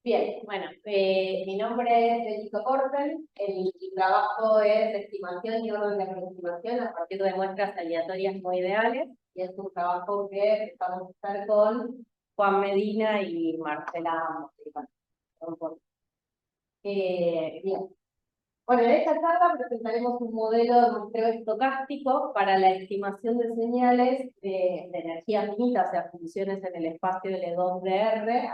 Bien, bueno, mi nombre es Elisa Corten, mi trabajo es estimación y orden de aproximación a partir de muestras aleatorias no ideales, y es un trabajo que vamos a hacer con Juan Medina y Marcela Mostricano. Bien. Bueno, en esta charla presentaremos un modelo de muestreo estocástico para la estimación de señales de energía finita, o sea, funciones en el espacio L2 de R,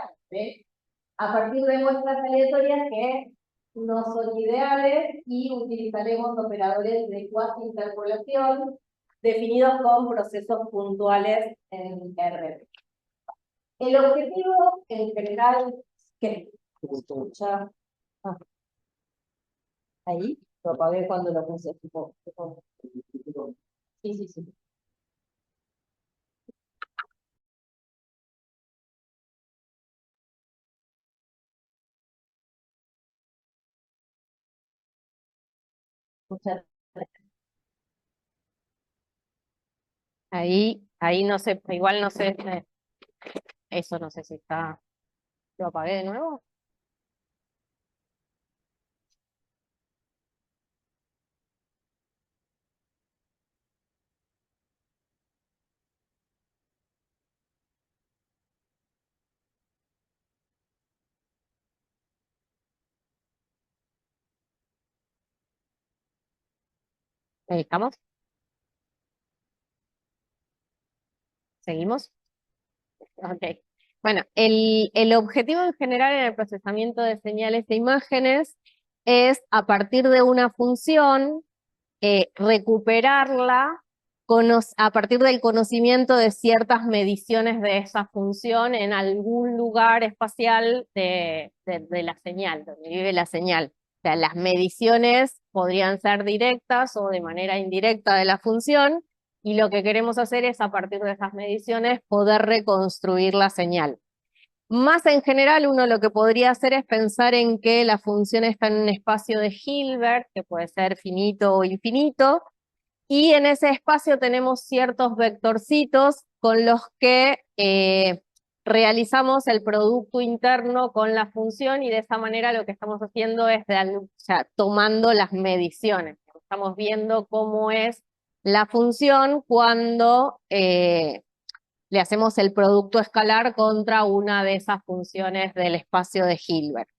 a partir de muestras aleatorias que no son ideales y utilizaremos operadores de cuasi interpolación definidos con procesos puntuales en R. El objetivo en general que escucha. Ahí lo apagué cuando lo puse. Sí, sí, sí. Ahí no sé, igual no sé, eso no sé si está, lo apagué de nuevo. ¿Estamos? ¿Seguimos? Ok. Bueno, el objetivo en general en el procesamiento de señales e imágenes es, a partir de una función, recuperarla a partir del conocimiento de ciertas mediciones de esa función en algún lugar espacial de la señal, donde vive la señal. O sea, las mediciones podrían ser directas o de manera indirecta de la función, y lo que queremos hacer es, a partir de esas mediciones, poder reconstruir la señal. Más en general, uno lo que podría hacer es pensar en que la función está en un espacio de Hilbert, que puede ser finito o infinito, y en ese espacio tenemos ciertos vectorcitos con los que realizamos el producto interno con la función, y de esa manera lo que estamos haciendo es tomando las mediciones. Estamos viendo cómo es la función cuando le hacemos el producto escalar contra una de esas funciones del espacio de Hilbert.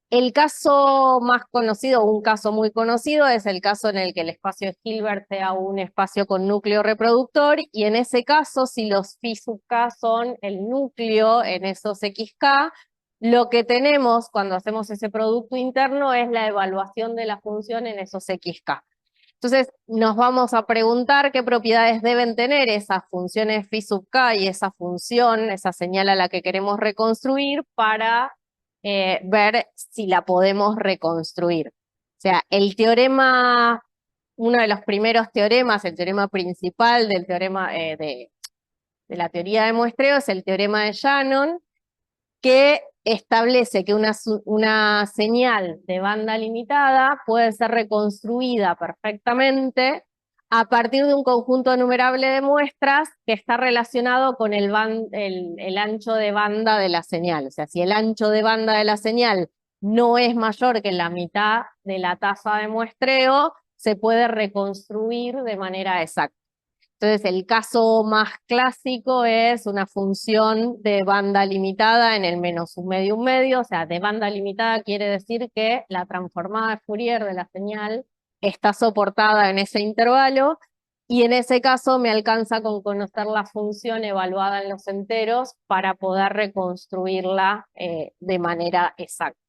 El caso más conocido, un caso muy conocido, es el caso en el que el espacio de Hilbert sea un espacio con núcleo reproductor, y en ese caso, si los phi sub k son el núcleo en esos xk, lo que tenemos cuando hacemos ese producto interno es la evaluación de la función en esos xk. Entonces, nos vamos a preguntar qué propiedades deben tener esas funciones phi sub k y esa función, esa señal a la que queremos reconstruir, para ver si la podemos reconstruir. O sea, el teorema, uno de los primeros teoremas, el teorema principal del teorema de la teoría de muestreo, es el teorema de Shannon, que establece que una señal de banda limitada puede ser reconstruida perfectamente a partir de un conjunto numerable de muestras que está relacionado con el ancho de banda de la señal. O sea, si el ancho de banda de la señal no es mayor que la mitad de la tasa de muestreo, se puede reconstruir de manera exacta. Entonces, el caso más clásico es una función de banda limitada en el menos un medio, o sea, de banda limitada quiere decir que la transformada de Fourier de la señal está soportada en ese intervalo, y en ese caso me alcanza con conocer la función evaluada en los enteros para poder reconstruirla de manera exacta.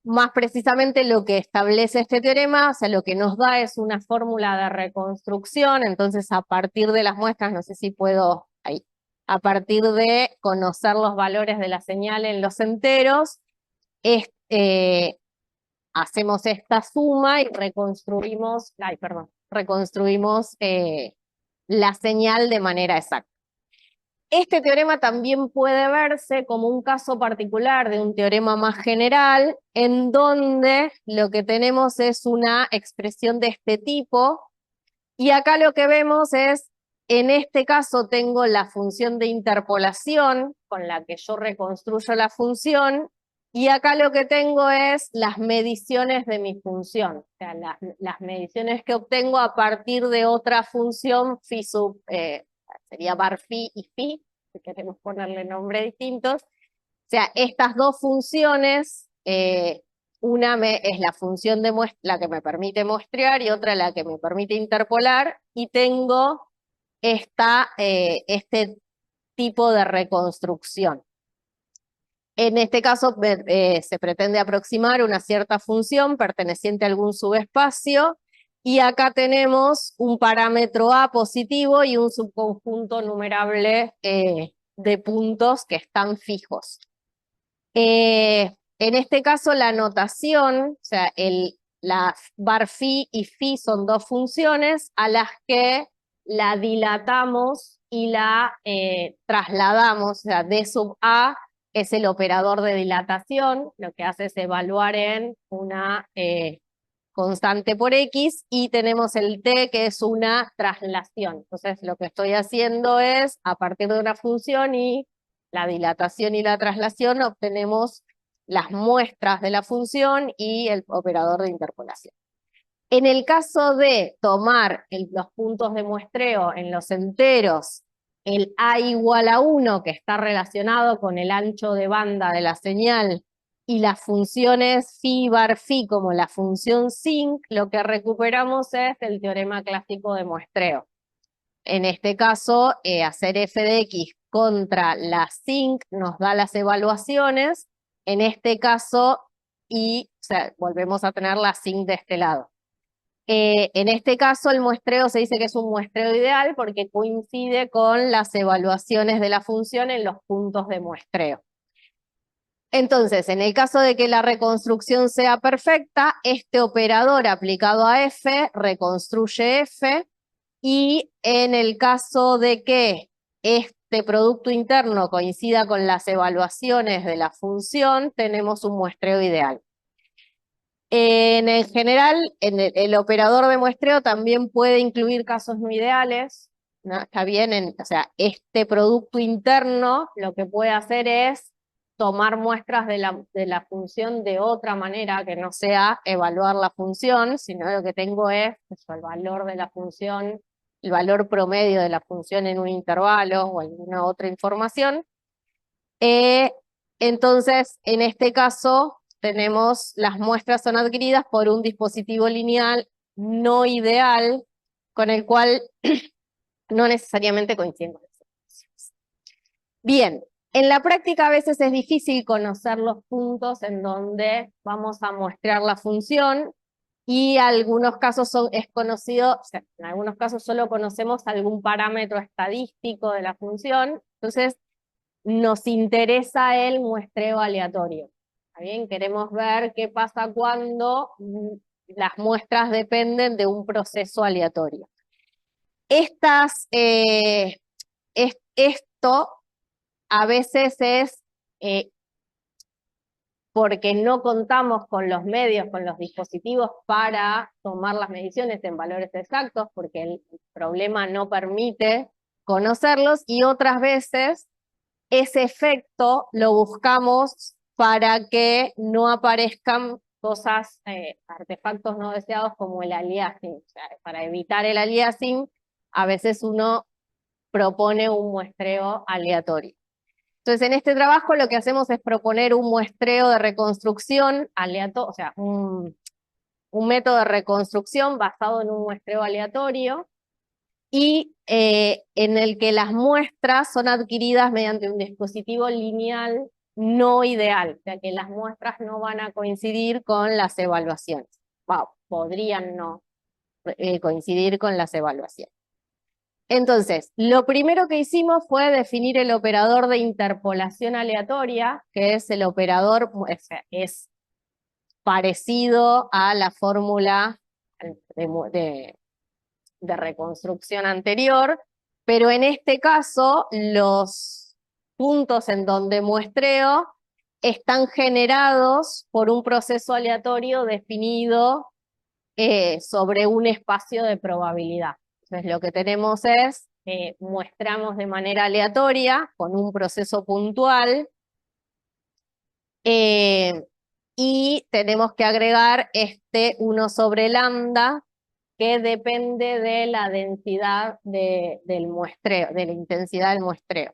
Más precisamente lo que establece este teorema, o sea, lo que nos da es una fórmula de reconstrucción. Entonces, a partir de las muestras, no sé si puedo, ahí, a partir de conocer los valores de la señal en los enteros, hacemos esta suma y reconstruimos, reconstruimos la señal de manera exacta. Este teorema también puede verse como un caso particular de un teorema más general, en donde lo que tenemos es una expresión de este tipo, y acá lo que vemos es En este caso tengo la función de interpolación con la que yo reconstruyo la función, y acá lo que tengo es las mediciones de mi función, o sea, las mediciones que obtengo a partir de otra función sería bar phi y phi, si queremos ponerle nombres distintos. O sea, estas dos funciones, una es la función de la que me permite muestrear y otra la que me permite interpolar, y tengo este tipo de reconstrucción. En este caso se pretende aproximar una cierta función perteneciente a algún subespacio, y acá tenemos un parámetro A positivo y un subconjunto numerable de puntos que están fijos. En este caso la notación, o sea, la bar phi y phi son dos funciones a las que la dilatamos y la trasladamos, o sea, D sub A es el operador de dilatación, lo que hace es evaluar en una constante por X, y tenemos el T, que es una traslación. Entonces lo que estoy haciendo es, a partir de una función y la dilatación y la traslación, obtenemos las muestras de la función y el operador de interpolación. En el caso de tomar los puntos de muestreo en los enteros, el A igual a 1, que está relacionado con el ancho de banda de la señal, y las funciones phi bar phi como la función sinc, lo que recuperamos es el teorema clásico de muestreo. En este caso, hacer f de x contra la sinc nos da las evaluaciones, en este caso, y o sea, volvemos a tener la sinc de este lado. En este caso el muestreo se dice que es un muestreo ideal porque coincide con las evaluaciones de la función en los puntos de muestreo. Entonces, en el caso de que la reconstrucción sea perfecta, este operador aplicado a f reconstruye f, y en el caso de que este producto interno coincida con las evaluaciones de la función, tenemos un muestreo ideal. En general, el operador de muestreo también puede incluir casos no ideales, ¿no? Está bien, o sea, este producto interno lo que puede hacer es tomar muestras de la función de otra manera que no sea evaluar la función, sino lo que tengo es el valor de la función, el valor promedio de la función en un intervalo o alguna otra información. Entonces, en este caso, las muestras son adquiridas por un dispositivo lineal no ideal, con el cual no necesariamente coinciden con las evaluaciones. Bien, en la práctica a veces es difícil conocer los puntos en donde vamos a muestrear la función, y algunos casos es conocido, o sea, en algunos casos solo conocemos algún parámetro estadístico de la función, entonces nos interesa el muestreo aleatorio. ¿Está bien? Queremos ver qué pasa cuando las muestras dependen de un proceso aleatorio. Esto a veces es porque no contamos con los medios, con los dispositivos para tomar las mediciones en valores exactos, porque el problema no permite conocerlos, y otras veces ese efecto lo buscamos para que no aparezcan cosas, artefactos no deseados como el aliasing. O sea, para evitar el aliasing, a veces uno propone un muestreo aleatorio. Entonces, en este trabajo lo que hacemos es proponer un muestreo de reconstrucción aleatorio, o sea, un método de reconstrucción basado en un muestreo aleatorio, y en el que las muestras son adquiridas mediante un dispositivo lineal no ideal, o sea que las muestras no van a coincidir con las evaluaciones. Podrían no coincidir con las evaluaciones. Entonces, lo primero que hicimos fue definir el operador de interpolación aleatoria, que es el operador, es parecido a la fórmula de reconstrucción anterior, pero en este caso los puntos en donde muestreo están generados por un proceso aleatorio definido sobre un espacio de probabilidad. Entonces lo que tenemos es muestramos de manera aleatoria con un proceso puntual. Y tenemos que agregar este 1 sobre lambda, que depende de la densidad del muestreo, de la intensidad del muestreo.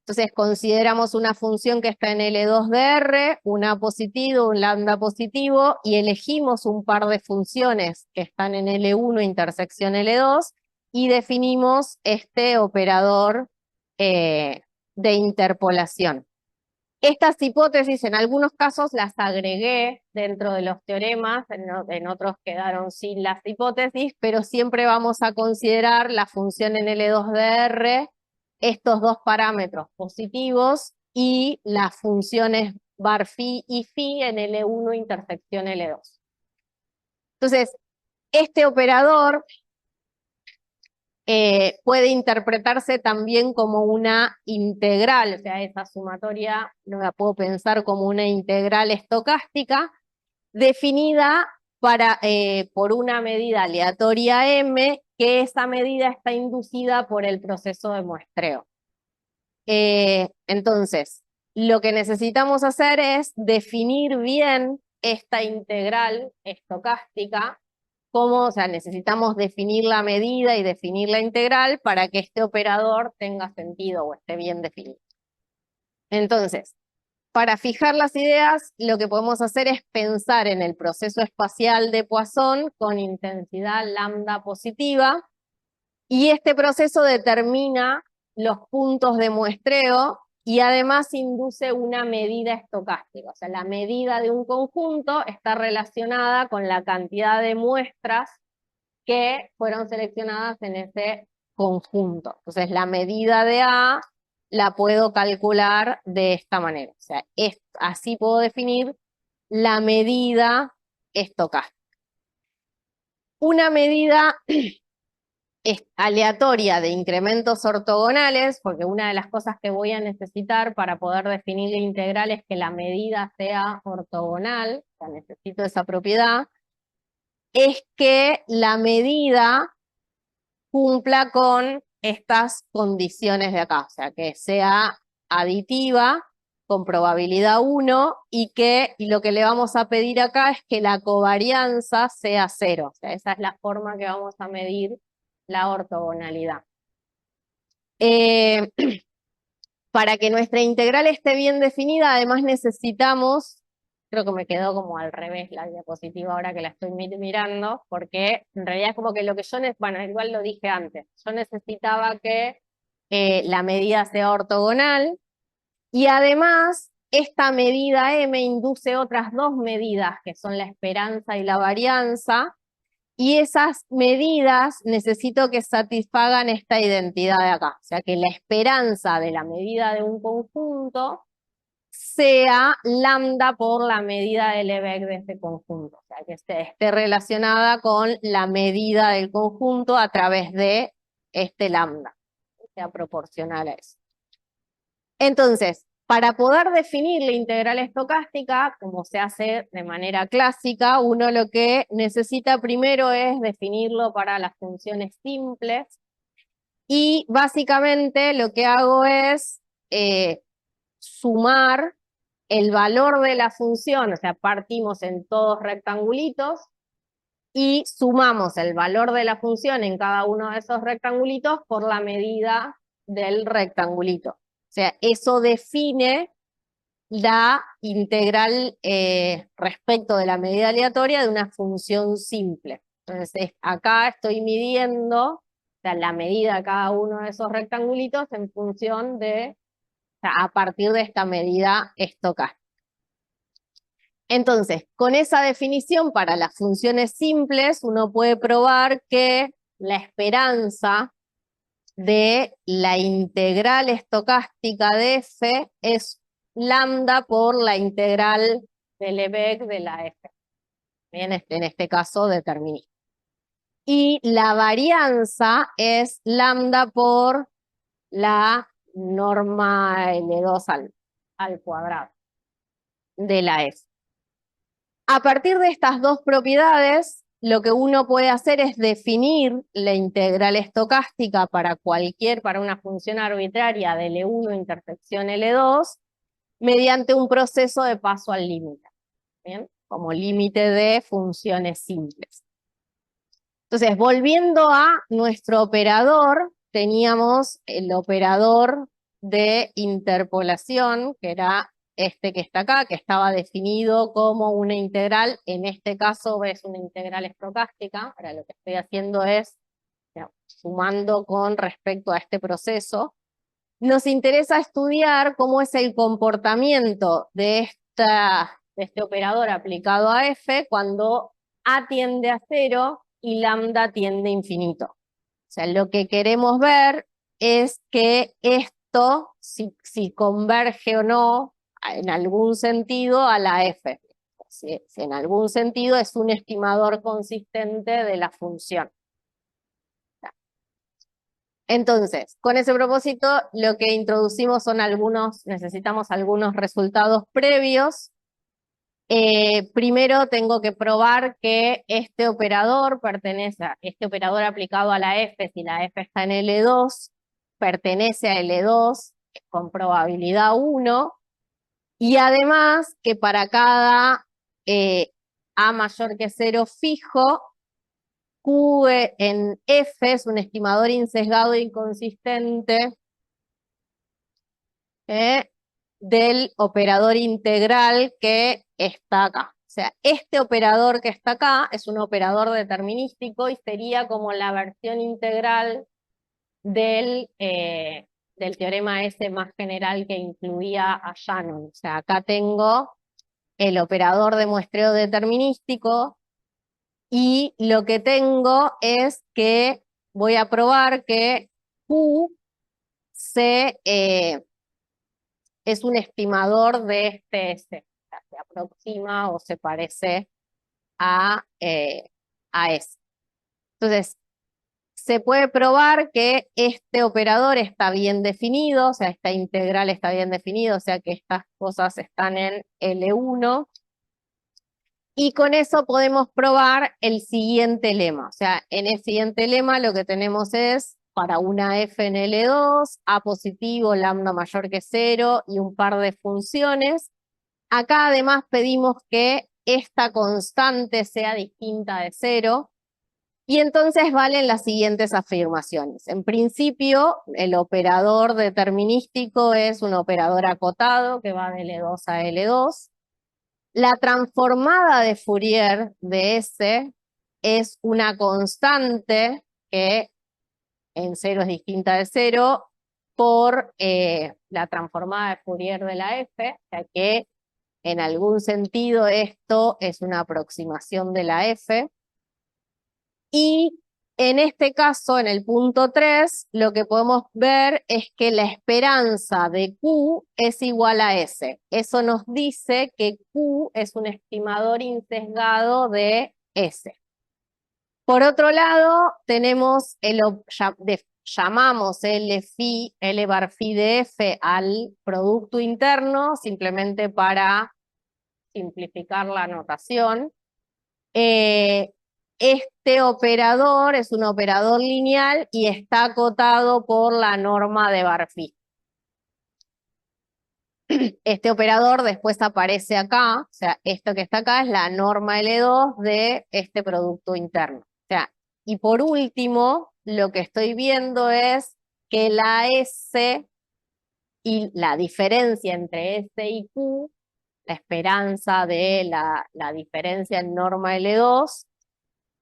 Entonces consideramos una función que está en L2 de R, un A positivo, un lambda positivo, y elegimos un par de funciones que están en L1 intersección L2, y definimos este operador de interpolación. Estas hipótesis en algunos casos las agregué dentro de los teoremas, en otros quedaron sin las hipótesis, pero siempre vamos a considerar la función en L2 de R, estos dos parámetros positivos y las funciones bar phi y phi en L1 intersección L2. Entonces, este operador puede interpretarse también como una integral, o sea, esa sumatoria no la puedo pensar como una integral estocástica, definida por una medida aleatoria m, que esa medida está inducida por el proceso de muestreo. Entonces, lo que necesitamos hacer es definir bien esta integral estocástica. O sea, necesitamos definir la medida y definir la integral para que este operador tenga sentido o esté bien definido. Entonces, para fijar las ideas, lo que podemos hacer es pensar en el proceso espacial de Poisson con intensidad lambda positiva, y este proceso determina los puntos de muestreo y además induce una medida estocástica. O sea, la medida de un conjunto está relacionada con la cantidad de muestras que fueron seleccionadas en ese conjunto. Entonces, la medida de A la puedo calcular de esta manera. O sea, así puedo definir la medida estocástica. Una medida aleatoria de incrementos ortogonales, porque una de las cosas que voy a necesitar para poder definir la integral es que la medida sea ortogonal, o sea, necesito esa propiedad, es que la medida cumpla con estas condiciones de acá, o sea, que sea aditiva con probabilidad 1 y lo que le vamos a pedir acá es que la covarianza sea 0, o sea, esa es la forma que vamos a medir la ortogonalidad. Para que nuestra integral esté bien definida, además necesitamos, creo que me quedó como al revés la diapositiva ahora que la estoy mirando, porque en realidad es como que lo que yo, bueno, igual lo dije antes, yo necesitaba que la medida sea ortogonal, y además esta medida M induce otras dos medidas, que son la esperanza y la varianza, y esas medidas necesito que satisfagan esta identidad de acá. O sea, que la esperanza de la medida de un conjunto sea lambda por la medida del Lebesgue de este conjunto. O sea, que esté relacionada con la medida del conjunto a través de este lambda, que sea proporcional a eso. Entonces, para poder definir la integral estocástica, como se hace de manera clásica, uno lo que necesita primero es definirlo para las funciones simples, y básicamente lo que hago es sumar el valor de la función, o sea, partimos en todos rectangulitos y sumamos el valor de la función en cada uno de esos rectangulitos por la medida del rectangulito. O sea, eso define la integral respecto de la medida aleatoria de una función simple. Entonces, acá estoy midiendo, o sea, la medida de cada uno de esos rectangulitos en función de, o sea, a partir de esta medida estocástica. Entonces, con esa definición para las funciones simples, uno puede probar que la esperanza de la integral estocástica de f es lambda por la integral del Lebesgue de la f. Bien, en este caso determinista. Y la varianza es lambda por la norma L2 al cuadrado de la f. A partir de estas dos propiedades, lo que uno puede hacer es definir la integral estocástica para una función arbitraria de L1 intersección L2 mediante un proceso de paso al límite, ¿bien? Como límite de funciones simples. Entonces, volviendo a nuestro operador, teníamos el operador de interpolación, que era este que está acá, que estaba definido como una integral. En este caso es una integral estocástica. Ahora lo que estoy haciendo es, digamos, sumando con respecto a este proceso. Nos interesa estudiar cómo es el comportamiento de este operador aplicado a f cuando a tiende a 0 y lambda tiende a infinito. O sea, lo que queremos ver es que esto, si converge o no, en algún sentido, a la f. Si en algún sentido es un estimador consistente de la función. Entonces, con ese propósito, lo que introducimos son necesitamos algunos resultados previos. Primero tengo que probar que este operador este operador aplicado a la f, si la f está en L2, pertenece a L2 con probabilidad 1, y además que para cada a mayor que 0 fijo, Q en F es un estimador insesgado e inconsistente del operador integral que está acá. O sea, este operador que está acá es un operador determinístico y sería como la versión integral del teorema ese más general que incluía a Shannon. O sea, acá tengo el operador de muestreo determinístico y lo que tengo es que voy a probar que Q es un estimador de este S. O sea, se aproxima o se parece a S. Entonces, se puede probar que este operador está bien definido, o sea, esta integral está bien definido, o sea que estas cosas están en L1. Y con eso podemos probar el siguiente lema. O sea, en el siguiente lema lo que tenemos es, para una f en L2, a positivo, lambda mayor que 0 y un par de funciones. Acá además pedimos que esta constante sea distinta de 0. Y entonces valen las siguientes afirmaciones. En principio, el operador determinístico es un operador acotado que va de L2 a L2. La transformada de Fourier de S es una constante que en 0 es distinta de 0 por la transformada de Fourier de la F, o sea que en algún sentido esto es una aproximación de la F. Y en este caso, en el punto 3, lo que podemos ver es que la esperanza de Q es igual a S. Eso nos dice que Q es un estimador insesgado de S. Por otro lado, tenemos llamamos L bar phi de F al producto interno, simplemente para simplificar la notación. Este operador es un operador lineal y está acotado por la norma de Barphy. Este operador después aparece acá, o sea, esto que está acá es la norma L2 de este producto interno. O sea, y por último, lo que estoy viendo es que la S y la diferencia entre S y Q, la esperanza de la diferencia en norma L2,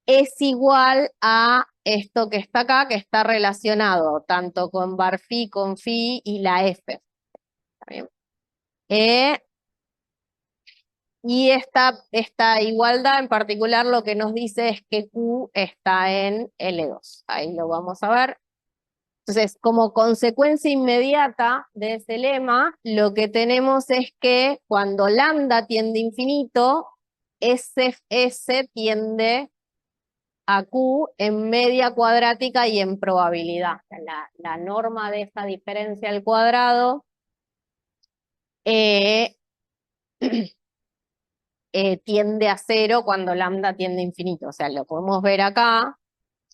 es igual a esto que está acá, que está relacionado tanto con Barphy, con Phi y la F. ¿Está bien? Y esta igualdad en particular lo que nos dice es que Q está en L2. Ahí lo vamos a ver. Entonces, como consecuencia inmediata de ese lema, lo que tenemos es que cuando lambda tiende a infinito, S tiende a Q en media cuadrática y en probabilidad. La norma de esa diferencia al cuadrado tiende a cero cuando lambda tiende a infinito. O sea, lo podemos ver acá,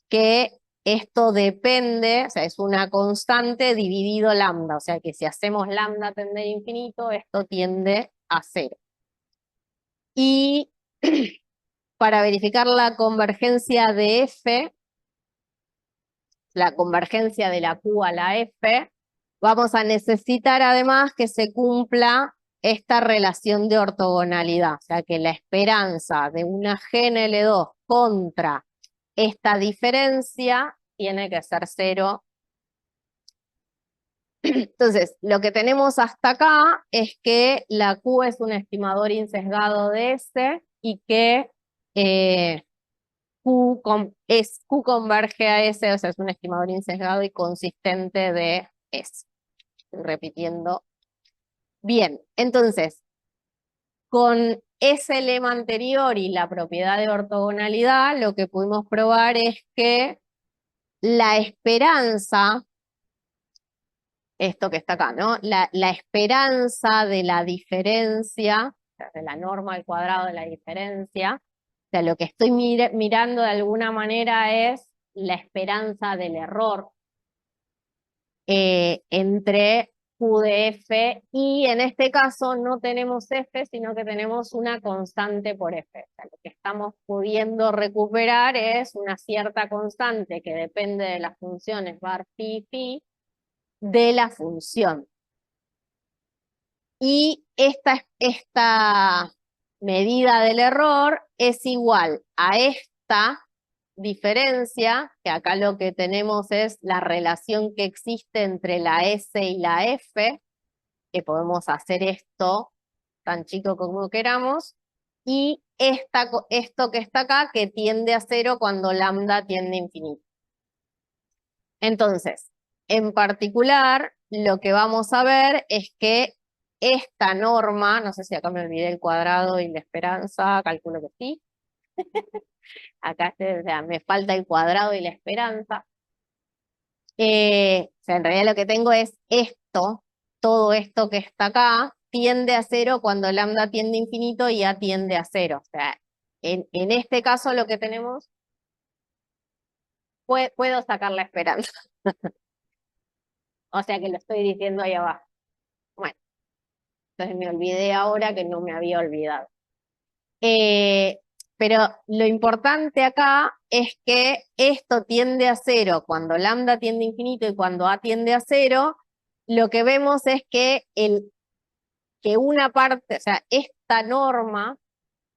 que esto depende, o sea, es una constante dividido lambda. O sea, que si hacemos lambda tender a infinito, esto tiende a cero. Y para verificar la convergencia de F, la convergencia de la Q a la F, vamos a necesitar además que se cumpla esta relación de ortogonalidad, o sea que la esperanza de una GNL2 contra esta diferencia tiene que ser cero. Entonces, lo que tenemos hasta acá es que la Q es un estimador insesgado de S y que Q converge a S, o sea, es un estimador insesgado y consistente de S. Estoy repitiendo. Bien, entonces, con ese lema anterior y la propiedad de ortogonalidad, lo que pudimos probar es que la esperanza, esto que está acá, ¿no? La esperanza de la diferencia, o sea, de la norma al cuadrado de la diferencia, o sea, lo que estoy mirando de alguna manera es la esperanza del error entre Q de F, y en este caso no tenemos F, sino que tenemos una constante por F. O sea, lo que estamos pudiendo recuperar es una cierta constante que depende de las funciones var, phi de la función. Y esta medida del error es igual a esta diferencia, que acá lo que tenemos es la relación que existe entre la S y la F, que podemos hacer esto tan chico como queramos, y esto que está acá, que tiende a cero cuando lambda tiende a infinito. Entonces, en particular, lo que vamos a ver es que esta norma, no sé si acá me olvidé el cuadrado y la esperanza, calculo que sí. Acá o sea, me falta el cuadrado y la esperanza. O sea, en realidad lo que tengo es esto, todo esto que está acá, tiende a cero cuando lambda tiende a infinito y A tiende a cero. O sea, en este caso lo que tenemos, puedo sacar la esperanza. O sea que lo estoy diciendo ahí abajo. Bueno, entonces me olvidé ahora que no me había olvidado. Pero lo importante acá es que esto tiende a cero cuando lambda tiende a infinito y cuando A tiende a cero, lo que vemos es que, que una parte, o sea, esta norma,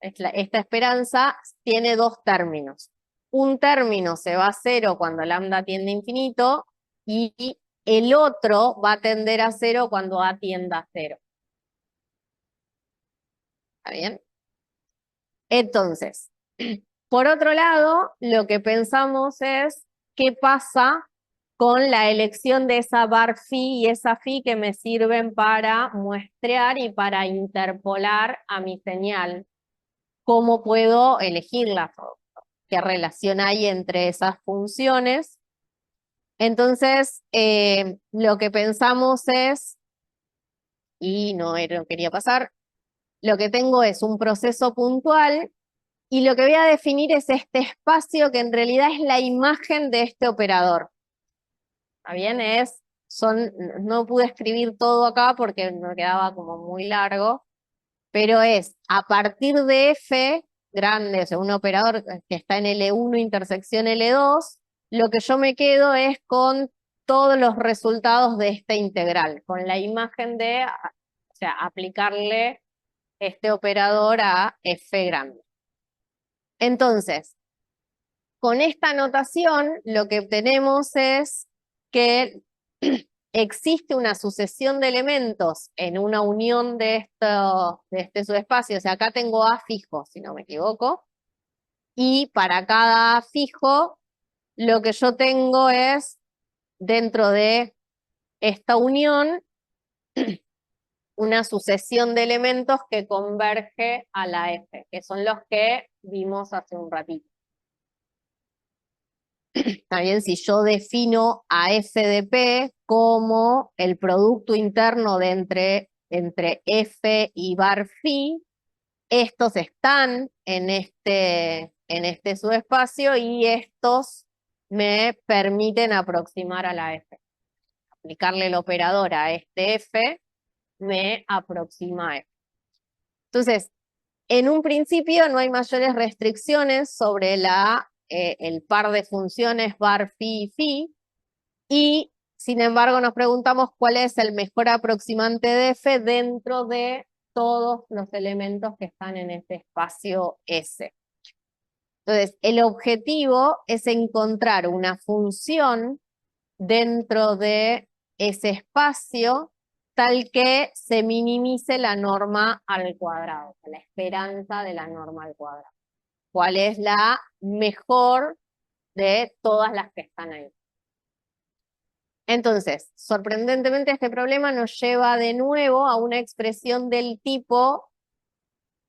esta esperanza, tiene dos términos. Un término se va a cero cuando lambda tiende a infinito y el otro va a tender a cero cuando A tienda a cero. ¿Está bien? Entonces, por otro lado, lo que pensamos es qué pasa con la elección de esa var phi y esa phi que me sirven para muestrear y para interpolar a mi señal. ¿Cómo puedo elegirlas? ¿Qué relación hay entre esas funciones? Entonces, lo que pensamos es, y no quería pasar, lo que tengo es un proceso puntual. Y lo que voy a definir es este espacio que en realidad es la imagen de este operador. ¿Está bien? No pude escribir todo acá porque me quedaba como muy largo, pero es a partir de F grande, o sea, un operador que está en L1 intersección L2, lo que yo me quedo es con todos los resultados de esta integral, con la imagen de, o sea, aplicarle este operador a F grande. Entonces, con esta notación lo que obtenemos es que existe una sucesión de elementos en una unión de este subespacio. O sea, acá tengo A fijo, si no me equivoco. Y para cada A fijo, lo que yo tengo es, dentro de esta unión, una sucesión de elementos que converge a la F, que son los que vimos hace un ratito. Está bien, si yo defino a F de P como el producto interno de entre F y var phi, estos están en este subespacio y estos me permiten aproximar a la F. Aplicarle el operador a este F me aproxima a F. Entonces, en un principio no hay mayores restricciones sobre el par de funciones var, phi y phi, y sin embargo nos preguntamos cuál es el mejor aproximante de F dentro de todos los elementos que están en este espacio S. Entonces, el objetivo es encontrar una función dentro de ese espacio tal que se minimice la norma al cuadrado, la esperanza de la norma al cuadrado. ¿Cuál es la mejor de todas las que están ahí? Entonces, sorprendentemente este problema nos lleva de nuevo a una expresión del tipo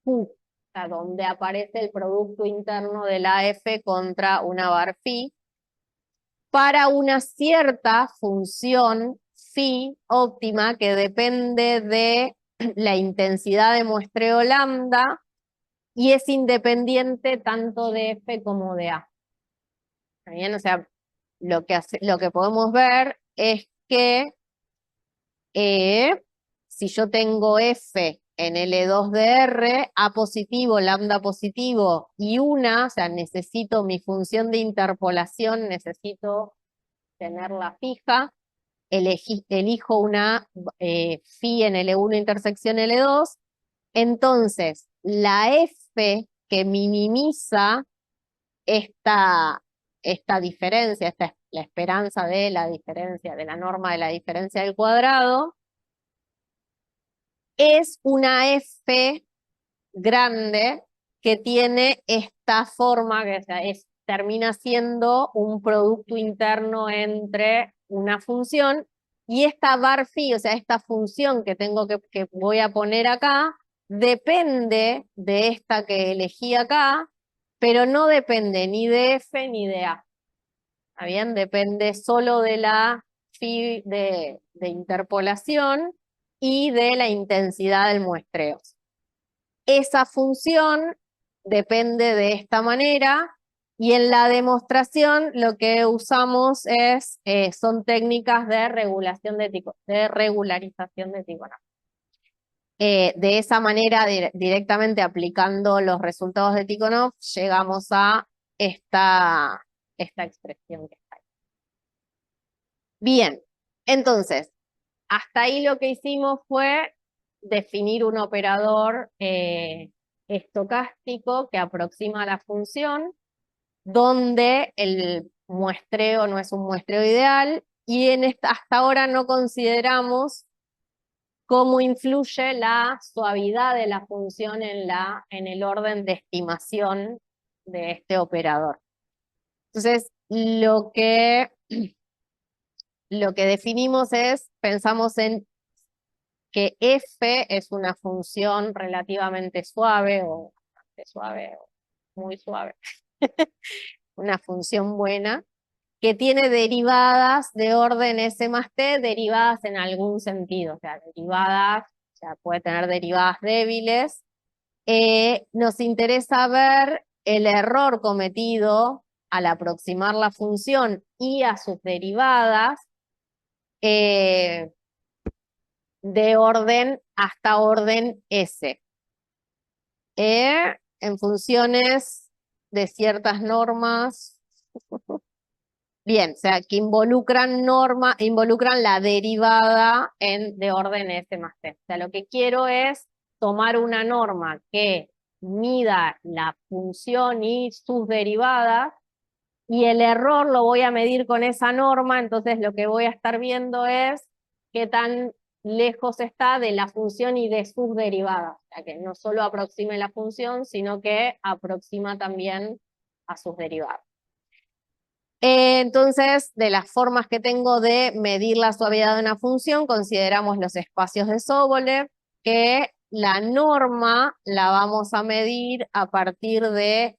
Q, o sea, donde aparece el producto interno de la F contra una var phi, para una cierta función phi óptima que depende de la intensidad de muestreo lambda y es independiente tanto de F como de A. ¿Está bien? O sea, lo que podemos ver es que si yo tengo F en L2 de R, A positivo, lambda positivo y una, o sea, necesito mi función de interpolación, necesito tenerla fija, elijo una phi en L1 intersección L2, entonces la F que minimiza esta diferencia, la esperanza de la diferencia, de la norma de la diferencia del cuadrado, es una F grande que tiene esta forma, que termina siendo un producto interno entre una función y esta var phi, o sea, esta función que voy a poner acá, depende de esta que elegí acá, pero no depende ni de F ni de A. ¿Está bien? Depende solo de la phi de interpolación y de la intensidad del muestreo. Esa función depende de esta manera y en la demostración lo que usamos son técnicas de regularización de Tychonoff. De esa manera, directamente aplicando los resultados de Tychonoff, llegamos a esta expresión que está ahí. Bien, entonces, hasta ahí lo que hicimos fue definir un operador estocástico que aproxima la función, donde el muestreo no es un muestreo ideal, y hasta ahora no consideramos cómo influye la suavidad de la función en el orden de estimación de este operador. Entonces, lo que definimos pensamos en que F es una función relativamente suave o bastante suave o muy suave, una función buena, que tiene derivadas de orden S más T, derivadas en algún sentido, o sea, puede tener derivadas débiles. Nos interesa ver el error cometido al aproximar la función y a sus derivadas, de orden hasta orden S. En funciones de ciertas normas, bien, o sea, que involucran la derivada de orden S más T. O sea, lo que quiero es tomar una norma que mida la función y sus derivadas, y el error lo voy a medir con esa norma, entonces lo que voy a estar viendo es qué tan lejos está de la función y de sus derivadas. O sea, que no solo aproxime la función, sino que aproxima también a sus derivadas. Entonces, de las formas que tengo de medir la suavidad de una función, consideramos los espacios de Sobolev, que la norma la vamos a medir a partir de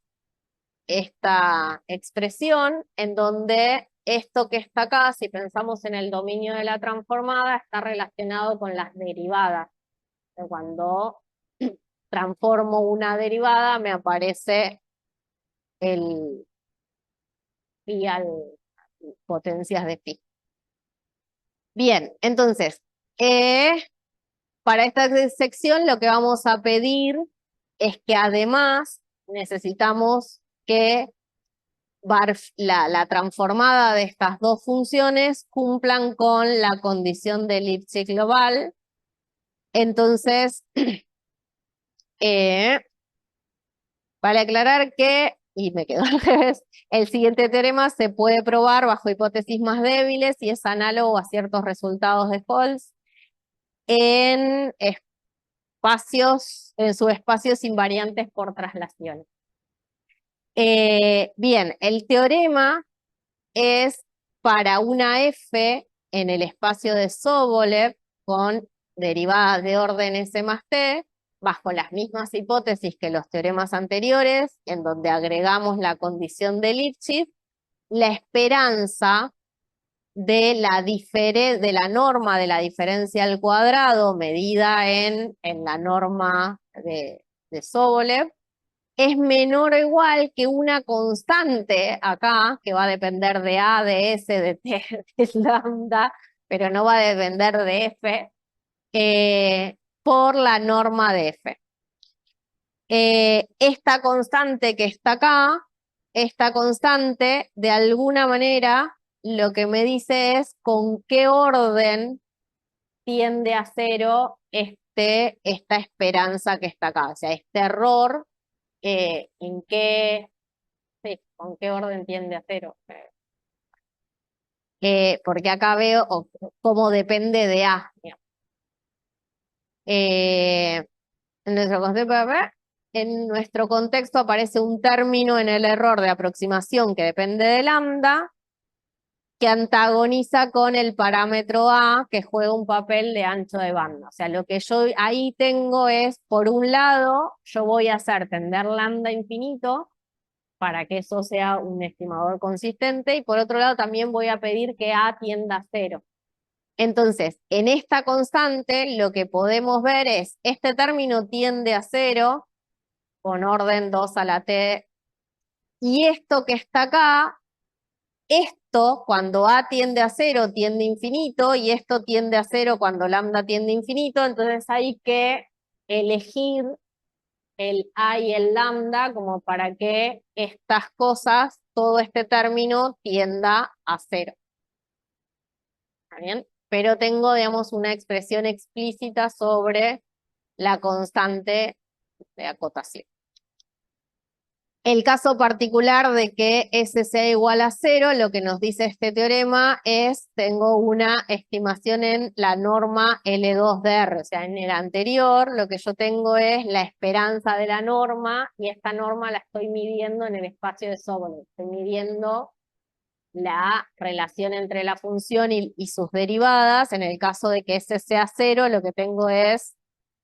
esta expresión, en donde esto que está acá, si pensamos en el dominio de la transformada, está relacionado con las derivadas. Cuando transformo una derivada, me aparece el phi al potencias de phi. Bien, entonces, para esta sección lo que vamos a pedir es que además necesitamos que la transformada de estas dos funciones cumplan con la condición de Lipschitz global. Entonces, vale aclarar que, y me quedo al revés, el siguiente teorema se puede probar bajo hipótesis más débiles y es análogo a ciertos resultados de Holz en subespacios invariantes por traslación. Bien, el teorema es para una F en el espacio de Sobolev con derivadas de orden S más T, bajo las mismas hipótesis que los teoremas anteriores, en donde agregamos la condición de Lipschitz, la esperanza de la norma de la diferencia al cuadrado medida en la norma de Sobolev es menor o igual que una constante acá, que va a depender de A, de S, de T, de lambda, pero no va a depender de F, por la norma de F. Esta constante que está acá, esta constante, de alguna manera, lo que me dice es con qué orden tiende a cero esta esperanza que está acá, o sea, este error, ¿con qué orden tiende a cero? Porque acá veo cómo depende de A. En nuestro contexto aparece un término en el error de aproximación que depende de lambda, que antagoniza con el parámetro A, que juega un papel de ancho de banda. O sea, lo que yo ahí tengo es, por un lado, yo voy a hacer tender lambda infinito, para que eso sea un estimador consistente, y por otro lado también voy a pedir que A tienda a cero. Entonces, en esta constante lo que podemos ver es, este término tiende a cero, con orden 2 a la t, y esto que está acá, esto cuando A tiende a cero tiende a infinito, y esto tiende a cero cuando lambda tiende a infinito, entonces hay que elegir el A y el lambda como para que estas cosas, todo este término tienda a cero. ¿Está bien? Pero tengo, digamos, una expresión explícita sobre la constante de acotación. El caso particular de que S sea igual a cero, lo que nos dice este teorema es, tengo una estimación en la norma L2 de R, o sea, en el anterior lo que yo tengo es la esperanza de la norma, y esta norma la estoy midiendo en el espacio de Sobolev, estoy midiendo la relación entre la función y sus derivadas. En el caso de que S sea cero, lo que tengo es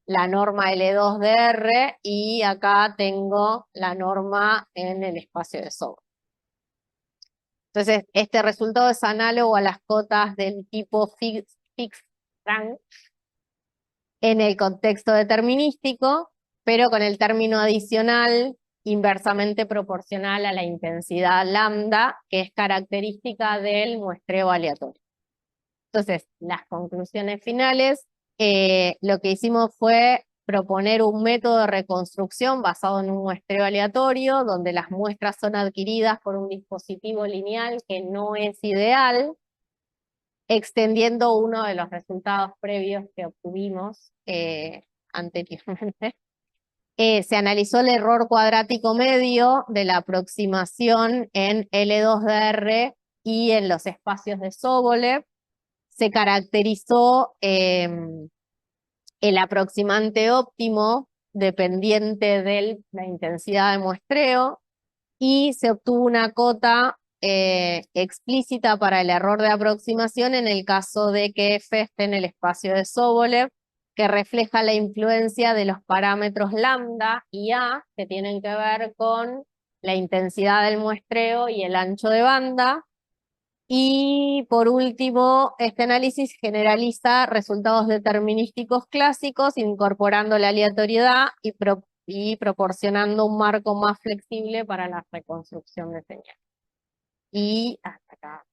la norma L2 de R, y acá tengo la norma en el espacio de Sobolev. Entonces, este resultado es análogo a las cotas del tipo Fixed-Rank en el contexto determinístico, pero con el término adicional inversamente proporcional a la intensidad lambda, que es característica del muestreo aleatorio. Entonces, las conclusiones finales, lo que hicimos fue proponer un método de reconstrucción basado en un muestreo aleatorio, donde las muestras son adquiridas por un dispositivo lineal que no es ideal, extendiendo uno de los resultados previos que obtuvimos anteriormente. Se analizó el error cuadrático medio de la aproximación en L2 de R y en los espacios de Sobolev. Se caracterizó el aproximante óptimo dependiente de la intensidad de muestreo, y se obtuvo una cota explícita para el error de aproximación en el caso de que F esté en el espacio de Sobolev, que refleja la influencia de los parámetros lambda y A, que tienen que ver con la intensidad del muestreo y el ancho de banda. Y por último, este análisis generaliza resultados determinísticos clásicos, incorporando la aleatoriedad y proporcionando un marco más flexible para la reconstrucción de señales. Y hasta acá.